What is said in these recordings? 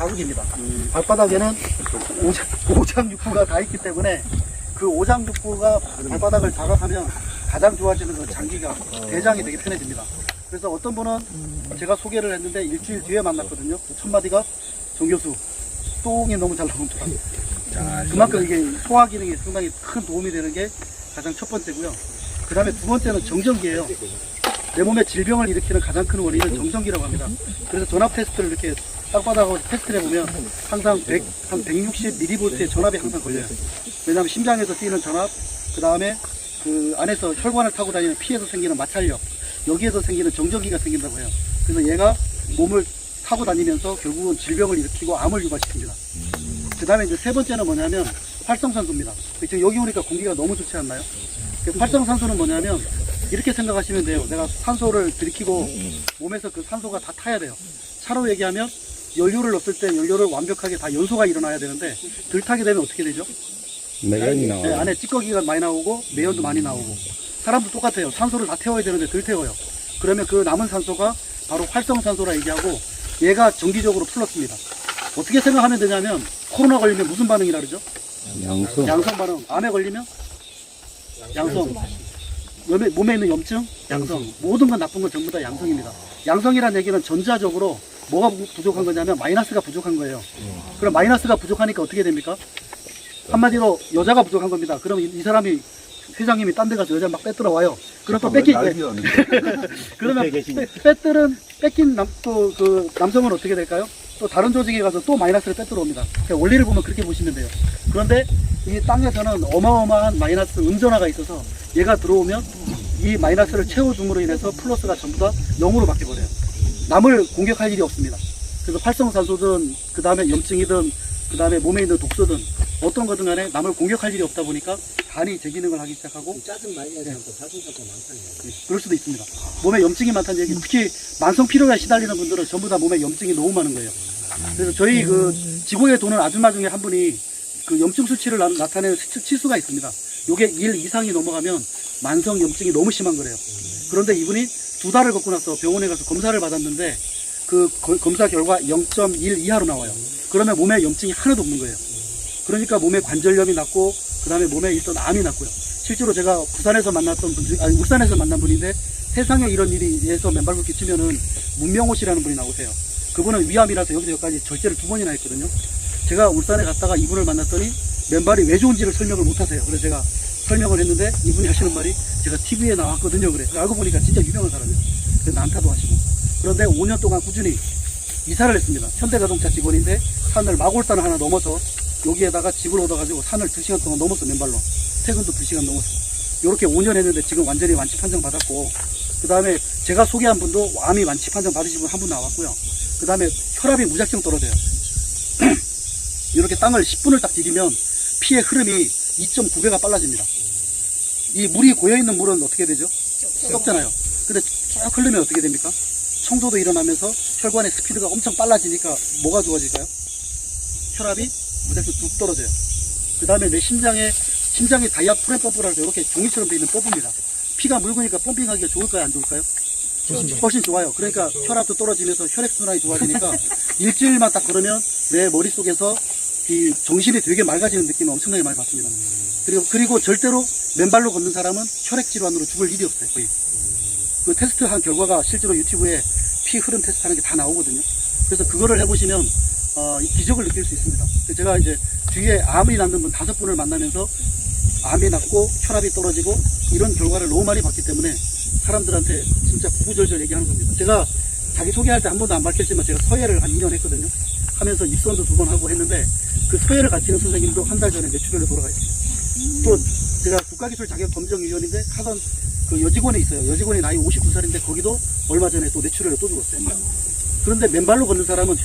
자국입니다. 발바닥에는 오장육부가 다 있기 때문에 그 오장육부가 발바닥을 자극하면 가장 좋아지는 그 장기가 대장이 되게 편해집니다. 그래서 어떤 분은 제가 소개를 했는데 일주일 뒤에 만났거든요. 첫 마디가 정교수 똥이 너무 잘 나온다. 그만큼 이게 소화 기능이 상당히 큰 도움이 되는 게 가장 첫 번째고요. 그 다음에 두 번째는 정전기예요. 내 몸에 질병을 일으키는 가장 큰 원인은 정전기라고 합니다. 그래서 전압 테스트를 이렇게 땅바닥하고 테스트를 해보면 항상 한 160mV의 전압이 항상 걸려요. 왜냐하면 심장에서 뛰는 전압, 그 다음에 그 안에서 혈관을 타고 다니는 피에서 생기는 마찰력, 여기에서 생기는 정전기가 생긴다고 해요. 그래서 얘가 몸을 타고 다니면서 결국은 질병을 일으키고 암을 유발시킵니다. 그 다음에 이제 세 번째는 뭐냐면 활성산소입니다. 지금 여기 오니까 공기가 너무 좋지 않나요? 활성산소는 뭐냐면 이렇게 생각하시면 돼요. 내가 산소를 들이키고 몸에서 그 산소가 다 타야 돼요. 차로 얘기하면 연료를 넣었을 때 연료를 완벽하게 다 연소가 일어나야 되는데 덜 타게 되면 어떻게 되죠? 매연이 나와요. 네, 안에 찌꺼기가 많이 나오고 매연도 많이 나오고. 사람도 똑같아요. 산소를 다 태워야 되는데 덜 태워요. 그러면 그 남은 산소가 바로 활성산소라 얘기하고 얘가 정기적으로 풀렀습니다. 어떻게 생각하면 되냐면 코로나 걸리면 무슨 반응이라 그러죠? 양성. 양성 반응. 암에 걸리면 양성. 몸에 있는 염증, 양성. 모든 건 나쁜 건 전부 다 양성입니다. 양성이라는 얘기는 전자적으로 뭐가 부족한 거냐면 마이너스가 부족한 거예요. 그럼 마이너스가 부족하니까 어떻게 됩니까? 한마디로 여자가 부족한 겁니다. 그럼 이 사람이 회장님이 딴 데 가서 여자 막 빼들어 와요. 그럼 또 뺏긴 거예요. 그러면 뺏긴 그 남성은 어떻게 될까요? 또 다른 조직에 가서 또 마이너스를 빼들어 옵니다. 그러니까 원리를 보면 그렇게 보시면 돼요. 그런데 이 땅에서는 어마어마한 마이너스 음전화가 있어서 얘가 들어오면 이 마이너스를 채워줌으로 인해서 플러스가 전부 다 0으로 바뀌어버려요. 남을 공격할 일이 없습니다. 그래서 활성산소든 그 다음에 염증이든 그 다음에 몸에 있는 독소든 어떤 거든 간에 남을 공격할 일이 없다 보니까 간이 제 기능을 하기 시작하고 짜증 많이 내서 자존감도 많다는 거예요. 그럴 수도 있습니다. 몸에 염증이 많다는 얘기, 특히 만성 피로에 시달리는 분들은 전부 다 몸에 염증이 너무 많은 거예요. 그래서 저희 그 지구에 도는 아줌마 중에 한 분이 그 염증 수치를 나타내는 치수가 있습니다. 요게 1 이상이 넘어가면 만성 염증이 너무 심한 거래요. 그런데 이분이 2달을 걷고 나서 병원에 가서 검사를 받았는데 그 검사 결과 0.1 이하로 나와요. 그러면 몸에 염증이 하나도 없는 거예요. 그러니까 몸에 관절염이 났고 그 다음에 몸에 있던 암이 났고요. 실제로 제가 부산에서 만났던 분 중, 아니 울산에서 만난 분인데 세상에 이런 일이 해서 맨발 걷기 치면은 문명호 씨라는 분이 나오세요. 그분은 위암이라서 여기서 여기까지 절제를 2번이나 했거든요. 제가 울산에 갔다가 이분을 만났더니 맨발이 왜 좋은지를 설명을 못 하세요. 그래서 제가 설명을 했는데 이분이 하시는 말이 제가 TV에 나왔거든요. 그래. 알고 보니까 진짜 유명한 사람이에요. 그래서 난타도 하시고. 그런데 5년 동안 꾸준히 이사를 했습니다. 현대자동차 직원인데 산을 마골산을 하나 넘어서 여기에다가 집을 얻어가지고 산을 2시간 동안 넘었어. 맨발로. 퇴근도 2시간 넘었어. 이렇게 5년 했는데 지금 완전히 완치 판정 받았고, 그 다음에 제가 소개한 분도 암이 완치 판정 받으신 분 한 분 나왔고요. 그 다음에 혈압이 무작정 떨어져요. 이렇게 땅을 10분을 딱 디디면 피의 흐름이 2.9배가 빨라집니다. 이 물이 고여있는 물은 어떻게 되죠? 썩잖아요. 근데 쭉 흐르면 어떻게 됩니까? 청소도 일어나면서 혈관의 스피드가 엄청 빨라지니까 뭐가 좋아질까요? 혈압이 무작정 뚝 떨어져요. 그 다음에 내 심장이 다이아프램 펌프라서 이렇게 종이처럼 되어 있는 펌프입니다. 피가 묽으니까 펌핑하기가 좋을까요? 안 좋을까요? 훨씬 좋아요. 그러니까 혈압도 떨어지면서 혈액순환이 좋아지니까 일주일만 딱 걸으면 내 머릿속에서 이 정신이 되게 맑아지는 느낌을 엄청나게 많이 받습니다. 그리고 절대로 맨발로 걷는 사람은 혈액질환으로 죽을 일이 없어요. 거의. 그 테스트 한 결과가 실제로 유튜브에 피 흐름 테스트 하는 게 다 나오거든요. 그래서 그거를 해보시면 기적을 느낄 수 있습니다. 제가 이제 주위에 암이 낫는 분 5분을 만나면서 암이 낫고 혈압이 떨어지고 이런 결과를 너무 많이 봤기 때문에 사람들한테 진짜 구구절절 얘기하는 겁니다. 제가 자기 소개할 때 한 번도 안 밝혔지만 제가 서예를 한 2년 했거든요. 하면서 입선도 2번 하고 했는데 그 서예를 가르치는 선생님도 한 달 전에 뇌출혈로 돌아가셨어요. 또 제가 국가기술자격검정위원인데 하던 그 여직원이 있어요. 여직원이 나이 59살인데 거기도 얼마 전에 또 뇌출혈로 또 죽었어요. 그런데 맨발로 걷는 사람은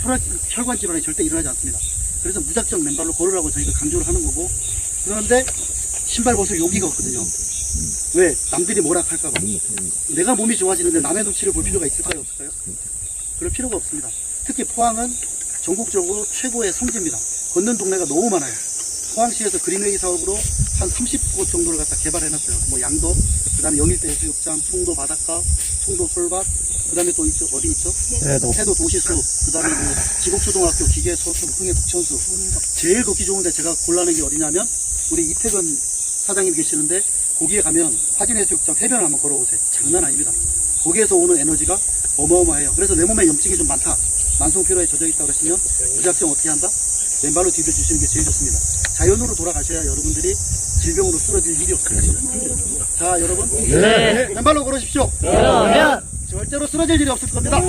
혈관 질환이 절대 일어나지 않습니다. 그래서 무작정 맨발로 걸으라고 저희가 강조를 하는 거고, 그런데 신발 벗을 용기가 없거든요. 왜? 남들이 뭐라 할까봐. 내가 몸이 좋아지는데 남의 눈치를 볼 필요가 있을까요? 없을까요? 그럴 필요가 없습니다. 특히 포항은 전국적으로 최고의 성지입니다. 걷는 동네가 너무 많아요. 포항시에서 그린웨이 사업으로 한 30곳 정도를 갖다 개발해놨어요. 뭐 양도, 그 다음에 영일대 해수욕장, 송도 바닷가, 송도 솔밭, 그 다음에 또 있죠, 어디 있죠? 해도. 태도 도시수, 그 다음에 뭐 지곡초등학교, 기계소수, 흥해 북천수. 제일 걷기 좋은데 제가 골라낸 게 어디냐면, 우리 이태근 사장님 계시는데, 거기에 가면 화진해수욕장 해변을 한번 걸어보세요. 장난 아닙니다. 거기에서 오는 에너지가 어마어마해요. 그래서 내 몸에 염증이 좀 많다, 만성피로에 젖어있다 그러시면 무작정 어떻게 한다? 왼발로 디뎌주시는 게 제일 좋습니다. 자연으로 돌아가셔야 여러분들이 질병으로 쓰러질 일이 없습니다. 자, 여러분. 왼발로 걸으십시오. 절대로 쓰러질 일이 없을 겁니다.